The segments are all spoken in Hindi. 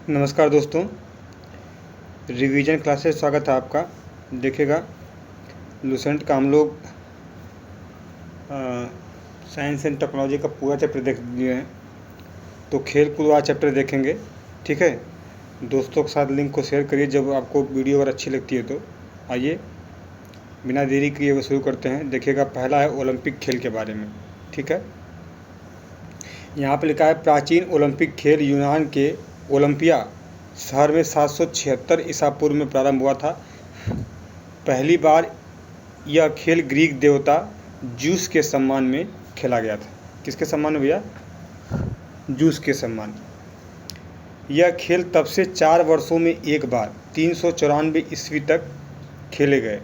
नमस्कार दोस्तों, रिवीजन क्लासेस स्वागत है आपका। देखिएगा, लूसेंट का हम लोग साइंस एंड टेक्नोलॉजी का पूरा चैप्टर देख लिए हैं, तो खेल कूद वाला चैप्टर देखेंगे। ठीक है, दोस्तों के साथ लिंक को शेयर करिए जब आपको वीडियो अगर अच्छी लगती है तो। आइए बिना देरी किए हुए शुरू करते हैं। देखिएगा, पहला है ओलंपिक खेल के बारे में। ठीक है, यहाँ पर लिखा है प्राचीन ओलंपिक खेल यूनान के ओलंपिया शहर में 776 ईसा पूर्व में प्रारंभ हुआ था। पहली बार यह खेल ग्रीक देवता जूस के सम्मान में खेला गया था। किसके सम्मान में भैया? जूस के सम्मान। यह खेल तब से 4 वर्षों में एक बार 394 ईस्वी तक खेले गए।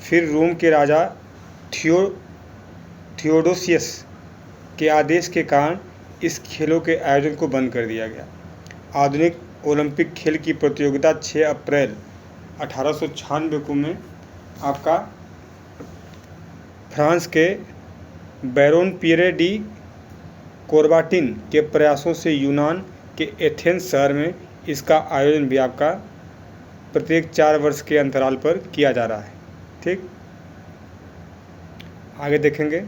फिर रोम के राजा थियोडोसियस के आदेश के कारण इस खेलों के आयोजन को बंद कर दिया गया। आधुनिक ओलंपिक खेल की प्रतियोगिता 6 अप्रैल 1896 को में आपका फ्रांस के बैरोन पियरे डी कोरबाटिन के प्रयासों से यूनान के एथेंस शहर में इसका आयोजन भी आपका प्रत्येक 4 वर्ष के अंतराल पर किया जा रहा है। ठीक, आगे देखेंगे।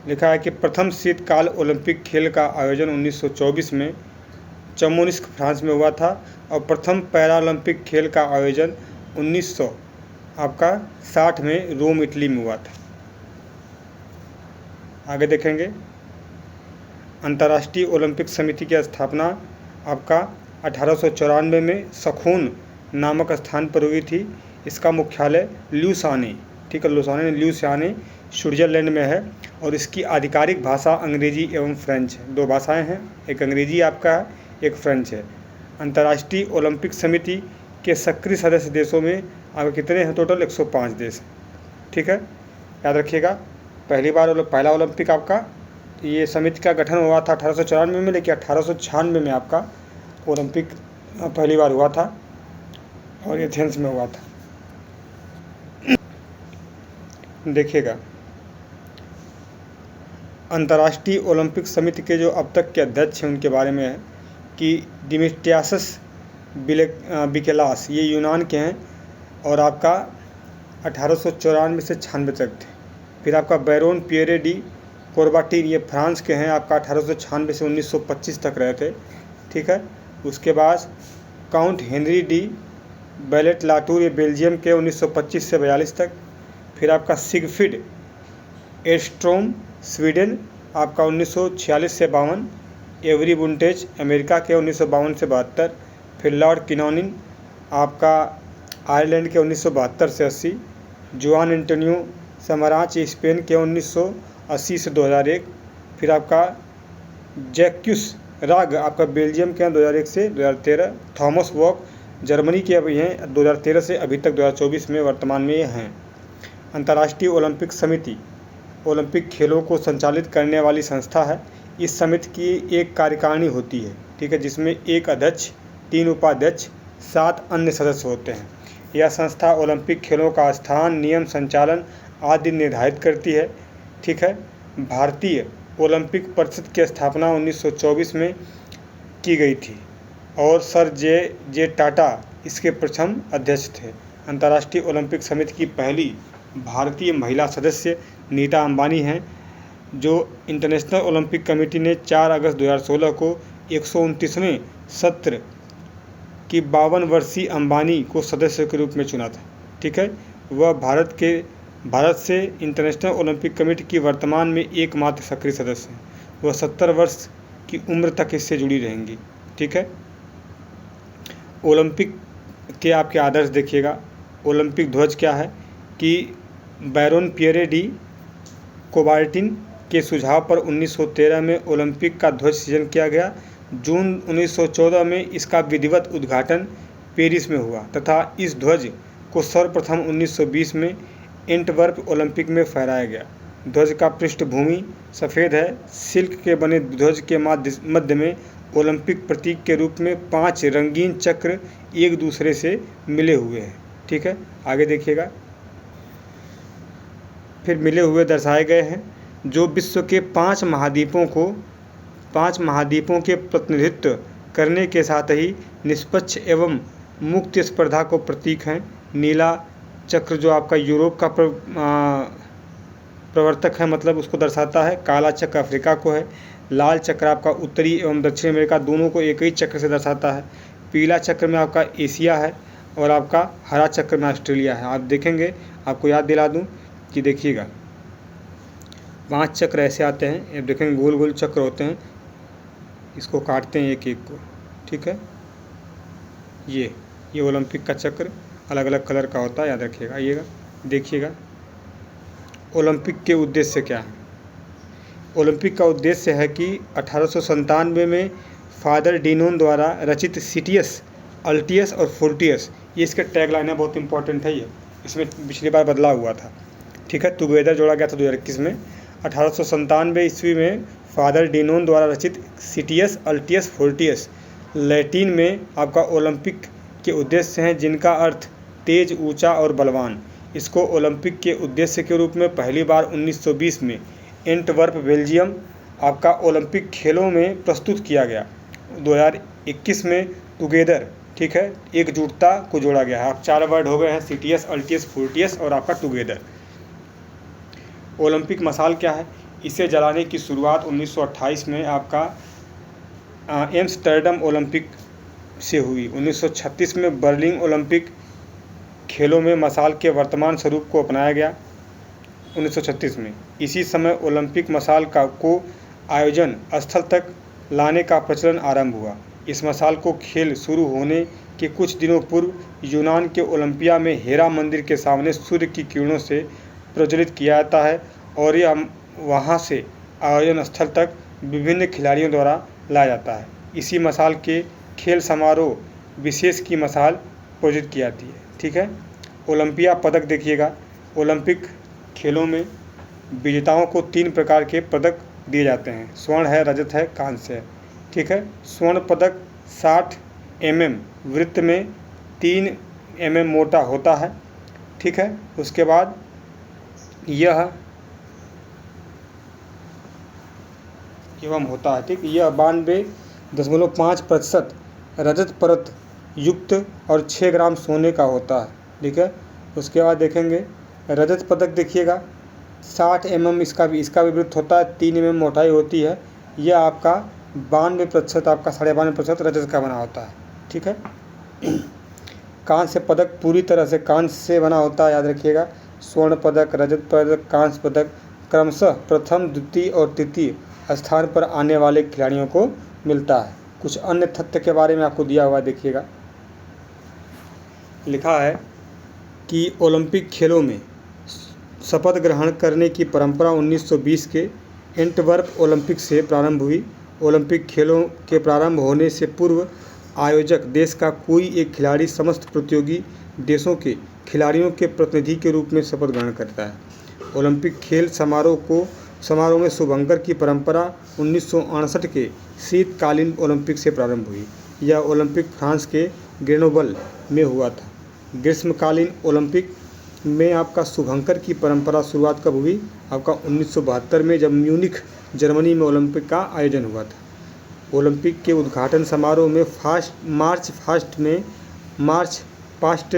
लिखा है कि प्रथम शीतकाल ओलंपिक खेल का आयोजन 1924 में चमोनिस्क फ्रांस में हुआ था और प्रथम पैरालंपिक खेल का आयोजन 1960 में रोम इटली में हुआ था। आगे देखेंगे। अंतर्राष्ट्रीय ओलंपिक समिति की स्थापना आपका 1894 में सखून नामक स्थान पर हुई थी। इसका मुख्यालय ल्यूसाने, ठीक है, ल्यूसाने स्विट्जरलैंड में है और इसकी आधिकारिक भाषा अंग्रेजी एवं फ्रेंच है। 2 भाषाएं हैं, एक अंग्रेजी आपका है, एक फ्रेंच है। अंतर्राष्ट्रीय ओलंपिक समिति के सक्रिय सदस्य देशों में आपके कितने हैं? टोटल 105 देश। ठीक है, याद रखिएगा। पहला ओलंपिक आपका ये समिति का गठन हुआ था 1894 में, लेकिन 1896 में आपका ओलंपिक पहली बार हुआ था और एथेंस में हुआ था। देखिएगा, अंतर्राष्ट्रीय ओलंपिक समिति के जो अब तक के अध्यक्ष हैं उनके बारे में है कि डिमिट्रियास बिकेलास, ये यूनान के हैं और आपका 1894 से 96 तक थे। फिर आपका बैरोन पियरे डी कोरबाटिन, ये फ्रांस के हैं, आपका 1896 से 1925 तक रहे थे। ठीक है, उसके बाद count Henry D ballot Latur, ये बेल्जियम के, 1925 से 42 तक। फिर आपका सिगफ्रिड एस्ट्रोम स्वीडन, आपका 1946 से 52। एवरी बुंटेज अमेरिका के, 1952 से 72। फिर लॉर्ड किनोनिन आपका आयरलैंड के, 1972 से 80। जुआन एंटोनियो समाराच स्पेन के, 1980 से 2001। फिर आपका जैक्यूस राग आपका बेल्जियम के, 2001 से 2013। थॉमस वॉक जर्मनी के अभी हैं, 2013 से अभी तक 2024 में वर्तमान में ये हैं। अंतर्राष्ट्रीय ओलंपिक समिति ओलंपिक खेलों को संचालित करने वाली संस्था है। इस समिति की एक कार्यकारिणी होती है, ठीक है, जिसमें एक अध्यक्ष, 3 उपाध्यक्ष, 7 अन्य सदस्य होते हैं। यह संस्था ओलंपिक खेलों का स्थान, नियम, संचालन आदि निर्धारित करती है। ठीक है, भारतीय ओलंपिक परिषद की स्थापना 1924 में की गई थी और सर जे टाटा इसके प्रथम अध्यक्ष थे। अंतर्राष्ट्रीय ओलंपिक समिति की पहली भारतीय महिला सदस्य नीता अंबानी हैं, जो इंटरनेशनल ओलंपिक कमेटी ने 4 अगस्त 2016 को 129वें सत्र की 52 वर्षीय अंबानी को सदस्य के रूप में चुना था। ठीक है, वह भारत से इंटरनेशनल ओलंपिक कमेटी की वर्तमान में एकमात्र सक्रिय सदस्य हैं। वह 70 वर्ष की उम्र तक इससे जुड़ी रहेंगी। ठीक है, ओलंपिक के आपके आदर्श देखिएगा। ओलंपिक ध्वज क्या है कि बैरोन पियरे डी कोबार्टिन के सुझाव पर 1913 में ओलंपिक का ध्वज सृजन किया गया। जून 1914 में इसका विधिवत उद्घाटन पेरिस में हुआ तथा इस ध्वज को सर्वप्रथम 1920 में एंटवर्प ओलंपिक में फहराया गया। ध्वज का पृष्ठभूमि सफ़ेद है। सिल्क के बने ध्वज के मध्य में ओलंपिक प्रतीक के रूप में 5 रंगीन चक्र एक दूसरे से मिले हुए हैं। ठीक है, आगे देखिएगा। फिर मिले हुए दर्शाए गए हैं जो विश्व के 5 महाद्वीपों के प्रतिनिधित्व करने के साथ ही निष्पक्ष एवं मुक्त स्पर्धा को प्रतीक हैं। नीला चक्र जो आपका यूरोप का प्रवर्तक है, मतलब उसको दर्शाता है। काला चक्र अफ्रीका को है। लाल चक्र आपका उत्तरी एवं दक्षिण अमेरिका दोनों को एक ही चक्र से दर्शाता है। पीला चक्र में आपका एशिया है और आपका हरा चक्र में ऑस्ट्रेलिया है। आप देखेंगे, आपको याद दिला दूं कि देखिएगा 5 चक्र ऐसे आते हैं। अब देखेंगे गोल गोल चक्र होते हैं, इसको काटते हैं एक एक को, ठीक है। ये ओलंपिक का चक्र अलग अलग कलर का होता है, याद रखिएगा। आइएगा देखिएगा ओलंपिक के उद्देश्य क्या है। ओलंपिक का उद्देश्य है कि 1897 में फादर डीनोन द्वारा रचित सिटियस, अल्टियस और फोर्टियस, ये इसके टैगलाइन है, बहुत इंपॉर्टेंट है ये। इसमें पिछली बार बदलाव हुआ था, ठीक है। टुगेदर जोड़ा गया था 2021 में। 1897 ईस्वी में फादर डीनोन द्वारा रचित सिटियस, अल्टियस, फोर्टियस लैटिन में आपका ओलंपिक के उद्देश्य हैं, जिनका अर्थ तेज, ऊंचा और बलवान। इसको ओलंपिक के उद्देश्य के रूप में पहली बार 1920 में एंटवर्प, बेल्जियम आपका ओलंपिक खेलों में प्रस्तुत किया गया। 2021 में टुगेदर, ठीक है, एकजुटता को जोड़ा गया है। आप 4 वर्ड हो गए हैं, सिटियस, अल्टियस, फोर्टियस और आपका टुगेदर। ओलंपिक मशाल क्या है? इसे जलाने की शुरुआत 1928 में आपका एम्स्टर्डम ओलंपिक से हुई। 1936 में बर्लिन ओलंपिक खेलों में मशाल के वर्तमान स्वरूप को अपनाया गया 1936 में। इसी समय ओलंपिक मशाल को आयोजन स्थल तक लाने का प्रचलन आरंभ हुआ। इस मशाल को खेल शुरू होने के कुछ दिनों पूर्व यूनान के ओलंपिया में हेरा मंदिर के सामने सूर्य की किरणों से प्रज्वलित किया जाता है और यह वहां से आयोजन स्थल तक विभिन्न खिलाड़ियों द्वारा लाया जाता है। इसी मशाल के खेल समारोह विशेष की मशाल प्रोजित की जाती है, ठीक है। ओलंपिया पदक देखिएगा। ओलंपिक खेलों में विजेताओं को 3 प्रकार के पदक दिए जाते हैं। स्वर्ण है, रजत है, कांस्य है, ठीक है। स्वर्ण पदक 60 mm वृत्त में 3 mm मोटा होता है, ठीक है। उसके बाद यह एवं होता है, ठीक। यह 92.5% रजत परत युक्त और 6 ग्राम सोने का होता है, ठीक है। उसके बाद देखेंगे रजत पदक देखिएगा, 60 mm इसका भी वृत्त होता है, 3 mm मोटाई होती है। यह आपका 92%, आपका 92.5% रजत का बना होता है, ठीक है। कांस्य पदक पूरी तरह से कांस्य से बना होता है, याद रखिएगा। स्वर्ण पदक, रजत पदक, कांस्य पदक क्रमशः प्रथम, द्वितीय और तृतीय स्थान पर आने वाले खिलाड़ियों को मिलता है। कुछ अन्य तथ्य के बारे में आपको दिया हुआ देखिएगा। लिखा है कि ओलंपिक खेलों में शपथ ग्रहण करने की परंपरा 1920 के एंटवर्प ओलंपिक से प्रारंभ हुई। ओलंपिक खेलों के प्रारंभ होने से पूर्व आयोजक देश का कोई एक खिलाड़ी समस्त प्रतियोगी देशों के खिलाड़ियों के प्रतिनिधि के रूप में शपथ ग्रहण करता है। ओलंपिक खेल समारोह में शुभंकर की परंपरा 1968 के शीतकालीन ओलंपिक से प्रारंभ हुई। यह ओलंपिक फ्रांस के ग्रेनोबल में हुआ था। ग्रीष्मकालीन ओलंपिक में आपका शुभंकर की परंपरा शुरुआत कब हुई? आपका 1972 में, जब म्यूनिख जर्मनी में ओलंपिक का आयोजन हुआ था। ओलंपिक के उद्घाटन समारोह में मार्च पास्ट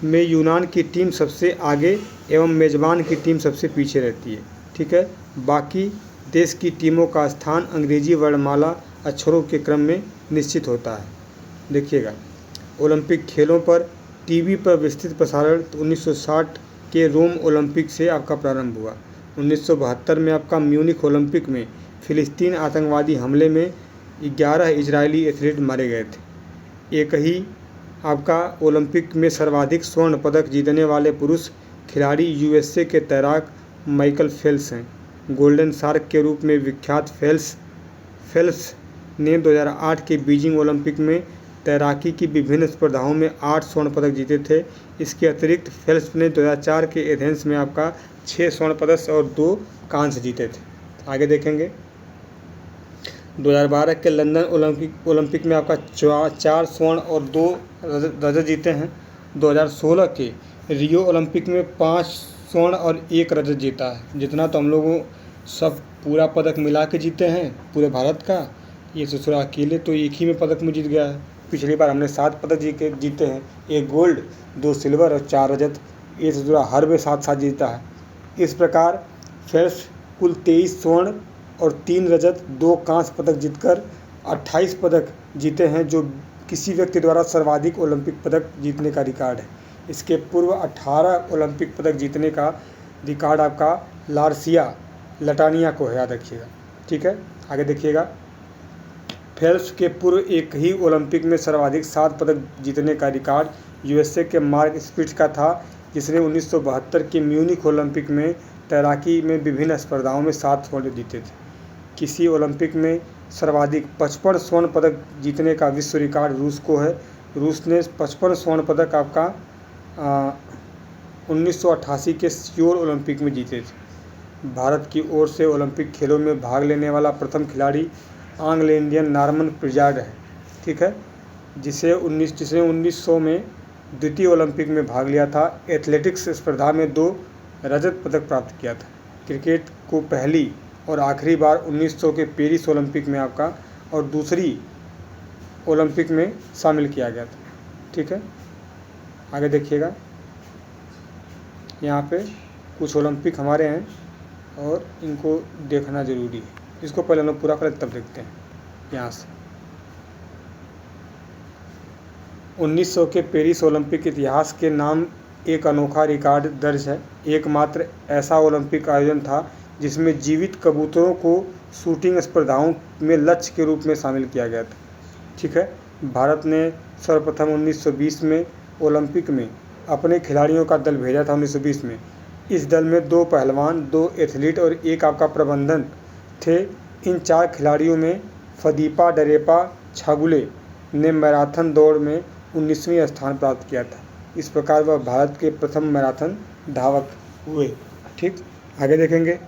में यूनान की टीम सबसे आगे एवं मेज़बान की टीम सबसे पीछे रहती है, ठीक है। बाकी देश की टीमों का स्थान अंग्रेजी वर्णमाला अक्षरों के क्रम में निश्चित होता है। देखिएगा ओलंपिक खेलों पर टीवी पर विस्तृत प्रसारण 1960 के रोम ओलंपिक से आपका प्रारंभ हुआ। 1972 में आपका म्यूनिख ओलंपिक में फिलिस्तीन आतंकवादी हमले में 11 इजरायली एथलीट मारे गए थे। एक ही आपका ओलंपिक में सर्वाधिक स्वर्ण पदक जीतने वाले पुरुष खिलाड़ी यूएसए के तैराक माइकल फेल्प्स हैं। गोल्डन शार्क के रूप में विख्यात फेल्प्स ने 2008 के बीजिंग ओलंपिक में तैराकी की विभिन्न स्पर्धाओं में 8 स्वर्ण पदक जीते थे। इसके अतिरिक्त फेल्प्स ने 2004 के एथेंस में आपका 6 स्वर्ण पदक और 2 कांस्य जीते थे। आगे देखेंगे 2012 के लंदन ओलंपिक में आपका 4 स्वर्ण और 2 रजत जीते हैं। 2016 के रियो ओलंपिक में 5 स्वर्ण और 1 रजत जीता है। जितना तो हम लोगों सब पूरा पदक मिला के जीते हैं पूरे भारत का, ये ससुरा अकेले तो एक ही में पदक में जीत गया है। पिछली बार हमने 7 पदक जीते हैं, 1 गोल्ड, 2 सिल्वर और 4 रजत। ये ससुरा हर में 7-7 जीता है। इस प्रकार फेल्प्स कुल 23 स्वर्ण और 3 रजत, 2 कांस्य पदक जीतकर 28 पदक जीते हैं, जो किसी व्यक्ति द्वारा सर्वाधिक ओलंपिक पदक जीतने का रिकॉर्ड है। इसके पूर्व 18 ओलंपिक पदक जीतने का रिकॉर्ड आपका लार्सिया लटानिया को है, याद रखिएगा। ठीक है, आगे देखिएगा। फेल्प्स के पूर्व एक ही ओलंपिक में सर्वाधिक 7 पदक जीतने का रिकॉर्ड यूएसए के मार्क स्पिट्ज का था, जिसने 1972 के म्यूनिख ओलंपिक में तैराकी में विभिन्न स्पर्धाओं में 7 स्वर्ण जीते थे। किसी ओलंपिक में सर्वाधिक 55 स्वर्ण पदक जीतने का विश्व रिकॉर्ड रूस को है। रूस ने 55 स्वर्ण पदक आपका 1988 के सियोल ओलंपिक में जीते थे। भारत की ओर से ओलंपिक खेलों में भाग लेने वाला प्रथम खिलाड़ी एंग्लो इंडियन नॉर्मन प्रिजार्ड है। ठीक है, जिसने 1900 में द्वितीय ओलंपिक में भाग लिया था। एथलेटिक्स स्पर्धा में 2 रजत पदक प्राप्त किया था। क्रिकेट को पहली और आखिरी बार 1900 के पेरिस ओलंपिक में आपका और दूसरी ओलंपिक में शामिल किया गया था। ठीक है, आगे देखिएगा। यहाँ पे कुछ ओलंपिक हमारे हैं और इनको देखना ज़रूरी है। इसको पहले हम लोग पूरा करें तब देखते हैं। यहाँ से 1900 के पेरिस ओलंपिक इतिहास के नाम एक अनोखा रिकॉर्ड दर्ज है। एकमात्र ऐसा ओलंपिक आयोजन था जिसमें जीवित कबूतरों को शूटिंग स्पर्धाओं में लक्ष्य के रूप में शामिल किया गया था। ठीक है, भारत ने सर्वप्रथम 1920 में ओलंपिक में अपने खिलाड़ियों का दल भेजा था। 1920 में इस दल में 2 पहलवान, 2 एथलीट और 1 आपका प्रबंधन थे। इन 4 खिलाड़ियों में फदीपा डरेपा छागुले ने मैराथन दौड़ में 19वीं स्थान प्राप्त किया था। इस प्रकार वह भारत के प्रथम मैराथन धावक हुए। ठीक, आगे देखेंगे।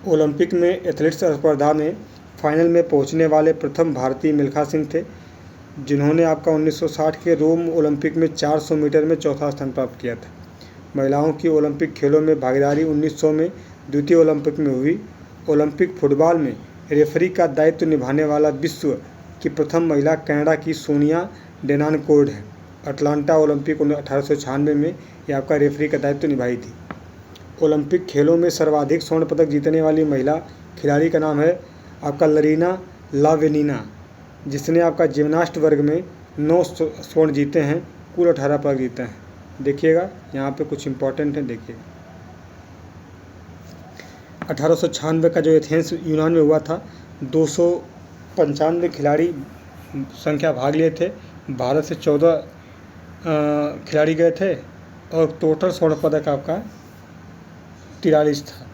ओलंपिक में एथलेटिक्स स्पर्धा में फाइनल में पहुंचने वाले प्रथम भारतीय मिल्खा सिंह थे, जिन्होंने आपका 1960 के रोम ओलंपिक में 400 मीटर में चौथा स्थान प्राप्त किया था। महिलाओं की ओलंपिक खेलों में भागीदारी 1900 में द्वितीय ओलंपिक में हुई। ओलंपिक फुटबॉल में रेफरी का दायित्व निभाने वाला विश्व की प्रथम महिला कनाडा की सोनिया डेनानकोर्ड है। अटलांटा ओलंपिक 1896 में यह आपका रेफरी का दायित्व निभाई थी। ओलंपिक खेलों में सर्वाधिक स्वर्ण पदक जीतने वाली महिला खिलाड़ी का नाम है आपका लरीना लावेनिना, जिसने आपका जिम्नास्ट वर्ग में 9 स्वर्ण जीते हैं, कुल 18 पदक जीते हैं। देखिएगा, यहाँ पे कुछ इंपॉर्टेंट है, देखिएगा। 1896 का जो एथेंस यूनान में हुआ था, 295 खिलाड़ी संख्या भाग लिए थे। भारत से 14 खिलाड़ी गए थे और टोटल स्वर्ण पदक आपका 43 था।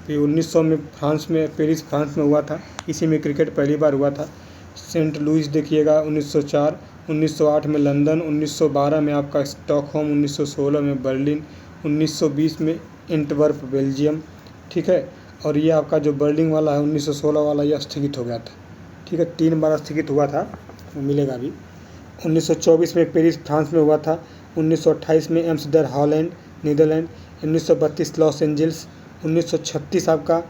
तो 1900 में फ्रांस में, पेरिस फ्रांस में हुआ था। इसी में क्रिकेट पहली बार हुआ था। सेंट लुइस देखिएगा 1904, 1908 में लंदन, 1912 में आपका स्टॉकहोम, 1916 में बर्लिन, 1920 में एंटवर्प बेल्जियम। ठीक है, और ये आपका जो बर्लिन वाला है 1916 वाला, यह स्थगित हो गया था। ठीक है, 3 बार स्थगित हुआ था, वो मिलेगा अभी। 1924 में पेरिस फ्रांस में हुआ था। 1928 में Amsterdam Holland Netherland, 1932 Los Angeles, 1936 आपका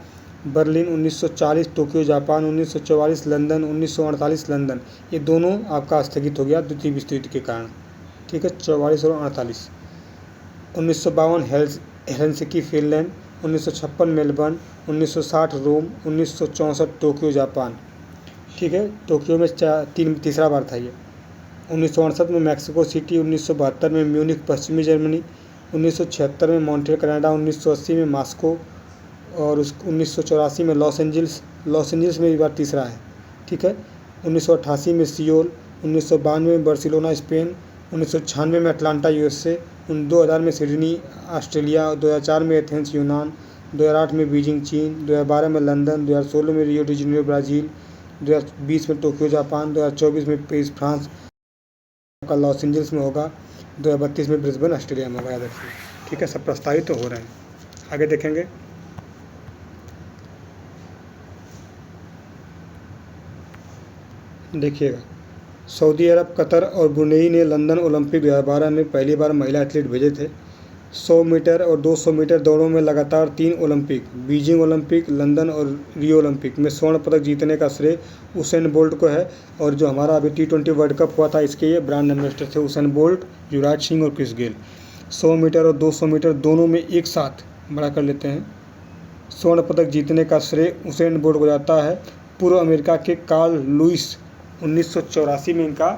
Berlin, 1940 Tokyo Japan, 1944 London, 1948 London. ये दोनों आपका स्थगित हो गया द्वितीय विश्व युद्ध के कारण। ठीक है, 44 और 48। 1952 हेलसिंकी फिनलैंड, 1956 मेलबर्न, 1960 रोम, 1964 टोक्यो जापान। ठीक है, टोक्यो में तीसरा बार था ये। 1968 में मैक्सिको सिटी, 1972 में म्यूनिख पश्चिमी जर्मनी, 1976 में मॉन्ट्रियल कनाडा, 1980 में मॉस्को और 1984 में लॉस एंजल्स में इस बार तीसरा है। ठीक है, 1988 में सियोल, 1992 में बार्सिलोना स्पेन, 1996 में अटलांटा यूएसए, 2000 में सिडनी ऑस्ट्रेलिया, 2004 में एथेंस यूनान, 2008 में बीजिंग चीन, 2012 में लंदन, 2016 में रियो डी जेनेरो ब्राज़ील, 2020 में टोक्यो जापान, 2024 में पेरिस फ्रांस का लॉस एंजल्स में होगा, 2032 में ब्रिस्बेन ऑस्ट्रेलिया में होगा, याद रखिए। ठीक है, सब प्रस्तावित तो हो रहे हैं। आगे देखेंगे। देखिएगा, सऊदी अरब, कतर और ब्रुनेई ने लंदन ओलंपिक 2012 में पहली बार महिला एथलीट भेजे थे। 100 मीटर और 200 मीटर दौड़ों में लगातार 3 ओलंपिक, बीजिंग ओलंपिक, लंदन और रियो ओलंपिक में स्वर्ण पदक जीतने का श्रेय उसेन बोल्ट को है। और जो हमारा अभी T20 वर्ल्ड कप हुआ था, इसके ये ब्रांड एम्बेसडर थे उसेन बोल्ट, युवराज सिंह और क्रिस गेल। 100 मीटर और 200 मीटर दोनों में एक साथ बड़ा कर लेते हैं। स्वर्ण पदक जीतने का श्रेय उसेन बोल्ट को जाता है। पूर्व अमेरिका के कार्ल लुइस 1984 में इनका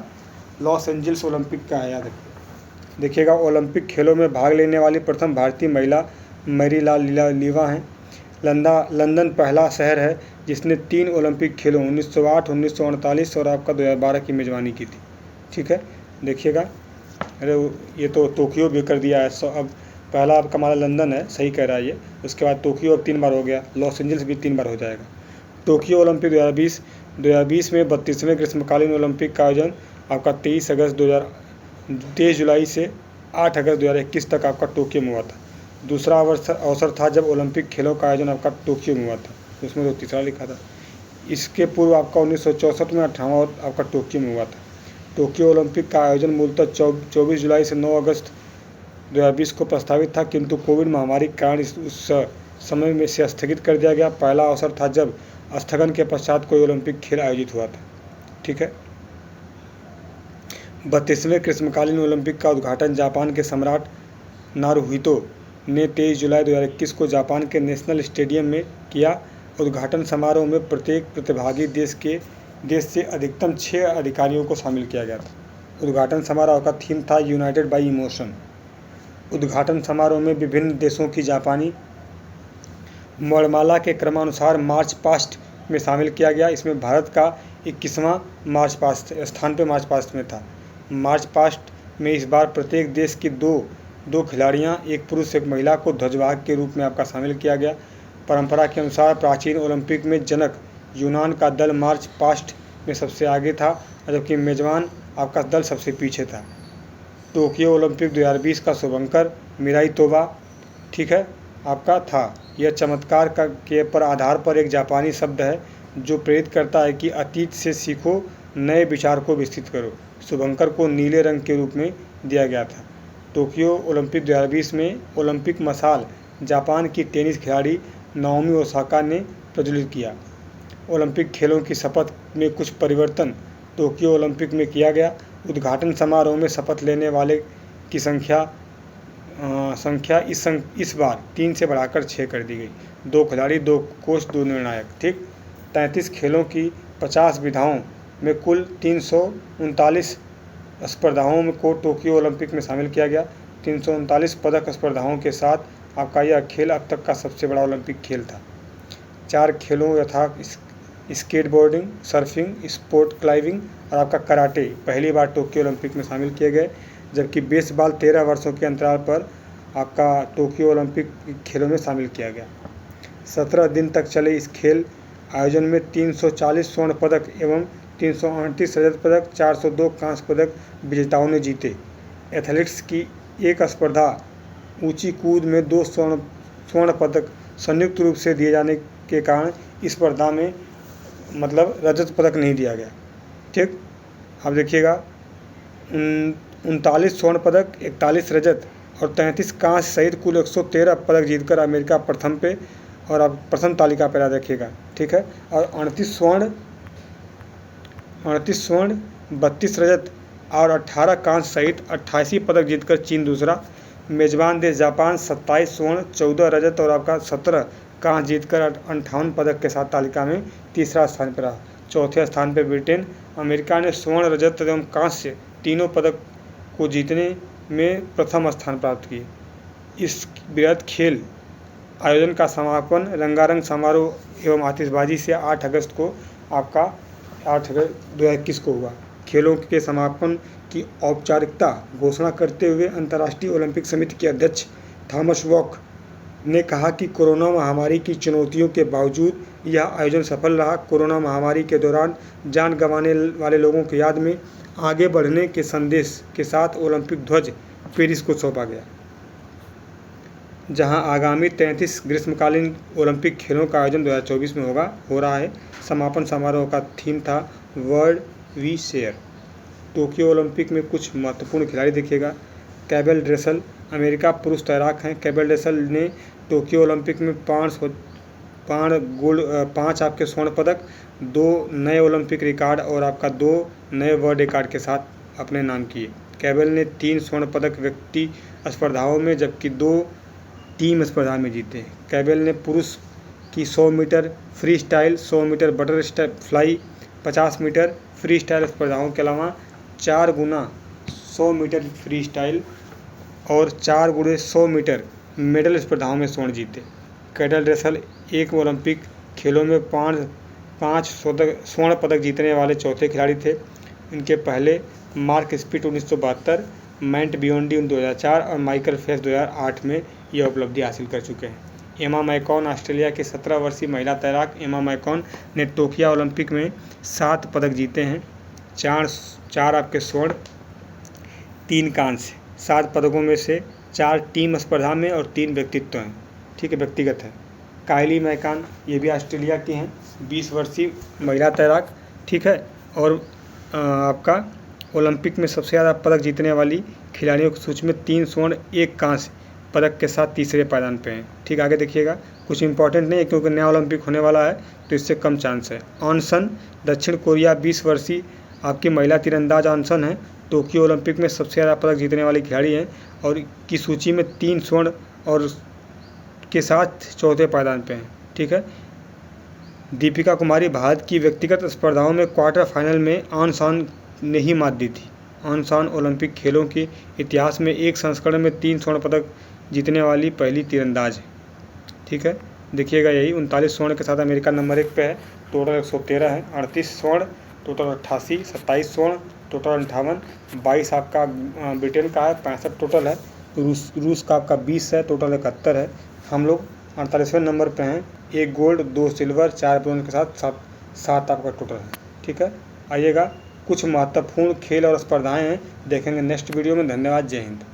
लॉस एंजल्स ओलंपिक का है, याद रखिए। देखिएगा, ओलंपिक खेलों में भाग लेने वाली प्रथम भारतीय महिला मैरीलाल लीवा हैं। लंदन पहला शहर है जिसने 3 ओलंपिक खेलों 1908, 1948 और आपका 2012 की मेज़बानी की थी। ठीक है, देखिएगा, अरे ये तो टोक्यो भी कर दिया है। अब पहला आपका हमारा लंदन है, सही कह रहा है ये। उसके बाद टोक्यो अब 3 बार हो गया, लॉस एंजल्स भी 3 बार हो जाएगा। टोक्यो ओलंपिक 2020 में 32वें ग्रीष्मकालीन ओलंपिक का आयोजन आपका 23 जुलाई से 8 अगस्त 2021 तक आपका टोक्यो में हुआ था। दूसरा अवसर था जब ओलंपिक खेलों का आयोजन आपका टोक्यो में हुआ था, उसमें तो तीसरा लिखा था। इसके पूर्व आपका 1964 में 18वां आपका टोक्यो में हुआ था। टोक्यो ओलंपिक का आयोजन मूलतः 24 जुलाई से 9 अगस्त 2020 को प्रस्तावित था, किंतु कोविड महामारी के कारण उस समय में से स्थगित कर दिया गया। पहला अवसर था जब स्थगन के पश्चात कोई ओलंपिक खेल आयोजित हुआ था। ठीक है, 32वें ग्रीष्मकालीन ओलंपिक का उद्घाटन जापान के सम्राट नारुहितो ने 23 जुलाई 2021 को जापान के नेशनल स्टेडियम में किया। उद्घाटन समारोह में प्रत्येक प्रतिभागी देश से अधिकतम 6 अधिकारियों को शामिल किया गया था। उद्घाटन समारोह का थीम था यूनाइटेड बाई इमोशन। उद्घाटन समारोह में विभिन्न देशों की जापानी वर्णमाला के क्रमानुसार मार्च पास्ट में शामिल किया गया। इसमें भारत का 21वां मार्च पास्ट स्थान पर मार्च पास्ट में था। मार्च पास्ट में इस बार प्रत्येक देश की दो खिलाड़ियां, एक पुरुष एक महिला को ध्वजवाहक के रूप में आपका शामिल किया गया। परंपरा के अनुसार प्राचीन ओलंपिक में जनक यूनान का दल मार्च पास्ट में सबसे आगे था, जबकि मेजबान आपका दल सबसे पीछे था। टोक्यो ओलंपिक 2020 का शुभंकर मिराई तोबा, ठीक है, आपका था। यह चमत्कार के पर आधार पर एक जापानी शब्द है जो प्रेरित करता है कि अतीत से सीखो, नए विचार को विकसित करो। शुभंकर को नीले रंग के रूप में दिया गया था। टोक्यो ओलंपिक 2020 में ओलंपिक मशाल जापान की टेनिस खिलाड़ी नाओमी ओसाका ने प्रज्वलित किया। ओलंपिक खेलों की शपथ में कुछ परिवर्तन टोक्यो ओलंपिक में किया गया। उद्घाटन समारोह में शपथ लेने वाले की संख्या इस बार 3 से बढ़ाकर 6 कर दी गई। 2 खिलाड़ी, 2 कोच, 2 निर्णायक। ठीक, 33 खेलों की 50 विधाओं में कुल 339 स्पर्धाओं को टोक्यो ओलंपिक में शामिल किया गया। 339 पदक स्पर्धाओं के साथ आपका यह खेल अब तक का सबसे बड़ा ओलंपिक खेल था। 4 खेलों यथा स्केटबोर्डिंग, सर्फिंग, स्पोर्ट क्लाइंबिंग और आपका कराटे पहली बार टोक्यो ओलंपिक में शामिल किए गए, जबकि बेसबॉल 13 वर्षों के अंतराल पर आपका टोक्यो ओलंपिक खेलों में शामिल किया गया। 17 दिन तक चले इस खेल आयोजन में 340 स्वर्ण पदक एवं 338 रजत पदक, 402 कांस्य पदक विजेताओं ने जीते। एथलीट्स की एक स्पर्धा ऊंची कूद में 2 स्वर्ण पदक संयुक्त रूप से दिए जाने के कारण इस स्पर्धा में मतलब रजत पदक नहीं दिया गया। ठीक, अब देखिएगा, 39 स्वर्ण पदक, 41 रजत और 33 कांस्य सहित कुल 113 पदक जीतकर अमेरिका प्रथम पे और अब प्रथम तालिका पर याद रखिएगा। ठीक है, और 38 स्वर्ण, 32 रजत और 18 कांस्य सहित 88 पदक जीतकर चीन दूसरा। मेजबान देश जापान 27 स्वर्ण, 14 रजत और आपका 17 कांस्य जीतकर 58 पदक के साथ तालिका में तीसरा स्थान पर रहा। चौथे स्थान पर ब्रिटेन। अमेरिका ने स्वर्ण, रजत एवं कांस्य तीनों पदक को जीतने में प्रथम स्थान प्राप्त किए। इस बृहद खेल आयोजन का समापन रंगारंग समारोह एवं आतिशबाजी से 8 अगस्त 2021 को हुआ। खेलों के समापन की औपचारिकता घोषणा करते हुए अंतर्राष्ट्रीय ओलंपिक समिति के अध्यक्ष थॉमस बॉक ने कहा कि कोरोना महामारी की चुनौतियों के बावजूद यह आयोजन सफल रहा। कोरोना महामारी के दौरान जान गंवाने वाले लोगों की याद में आगे बढ़ने के संदेश के साथ ओलंपिक ध्वज पेरिस को सौंपा गया, जहां आगामी 33 ग्रीष्मकालीन ओलंपिक खेलों का आयोजन 2024 में हो रहा है। समापन समारोह का थीम था world we share. Tokyo Olympic में कुछ महत्वपूर्ण खिलाड़ी देखिएगा। कैबल ड्रेसल अमेरिका पुरुष तैराक हैं कैबल डेसल ने टोक्यो ओलंपिक में 5 आपके स्वर्ण पदक, 2 नए ओलंपिक रिकॉर्ड और आपका 2 नए वर्ल्ड रिकॉर्ड के साथ अपने नाम किए। कैबल ने 3 स्वर्ण पदक व्यक्ति स्पर्धाओं में जबकि 2 टीम स्पर्धा में जीते। कैबल ने पुरुष की 100 metre freestyle, 100 metre butterfly, 50 metre freestyle स्पर्धाओं के अलावा 4 गुना 100 मीटर फ्री स्टाइल और 4 गुणे 100 मीटर मेडल स्पर्धाओं में स्वर्ण जीते। कैबल डेसल एक ओलंपिक खेलों में 5 स्वर्ण पदक जीतने वाले चौथे खिलाड़ी थे। इनके पहले मार्क स्पिट 1972, मैट बियोंडी 2004 और माइकल फेल्प्स 2008 में यह उपलब्धि हासिल कर चुके हैं। एमा मैकॉन ऑस्ट्रेलिया की 17 वर्षीय महिला तैराक एमा मैकॉन ने टोक्यो ओलंपिक में 7 पदक जीते हैं, 4 आपके स्वर्ण, 3 कांस्य। 7 पदकों में से 4 टीम स्पर्धा में और 3 व्यक्तित्व हैं, ठीक है, व्यक्तिगत है। काइली मैकॉन ये भी ऑस्ट्रेलिया की हैं, 20 वर्षीय महिला तैराक, ठीक है, और आपका ओलंपिक में सबसे ज़्यादा पदक जीतने वाली खिलाड़ियों की सूची में 3 स्वर्ण 1 कांस्य पदक के साथ तीसरे पायदान पे हैं। ठीक, आगे देखिएगा, कुछ इंपॉर्टेंट नहीं है क्योंकि नया ओलंपिक होने वाला है तो इससे कम चांस है। ऑनसन दक्षिण कोरिया 20 वर्षीय आपकी महिला तीरंदाज ऑनसन है, टोक्यो ओलंपिक में सबसे ज़्यादा पदक जीतने वाली खिलाड़ी हैं और की सूची में 3 स्वर्ण और के साथ चौथे पायदान पे हैं। ठीक है, दीपिका कुमारी भारत की व्यक्तिगत स्पर्धाओं में क्वार्टर फाइनल में ऑन सान ने ही मात दी थी। ऑन सान ओलंपिक खेलों के इतिहास में एक संस्करण में 3 स्वर्ण पदक जीतने वाली पहली तीरंदाज है। ठीक है, देखिएगा, यही 39 स्वर्ण के साथ अमेरिका नंबर 1 पे है, टोटल 113 है, 38 स्वर्ण, टोटल 88, 27 स्वर्ण, टोटल 58, 22 आपका ब्रिटेन का है, 65 टोटल है, रूस का आपका 20 है, टोटल 71 है। हम लोग 48वें नंबर पे हैं, 1 गोल्ड, 2 सिल्वर, 4 ब्रोंज के साथ 7 आपका टोटल है। ठीक है, आइएगा, कुछ महत्वपूर्ण खेल और स्पर्धाएं हैं, देखेंगे नेक्स्ट वीडियो में। धन्यवाद, जय हिंद।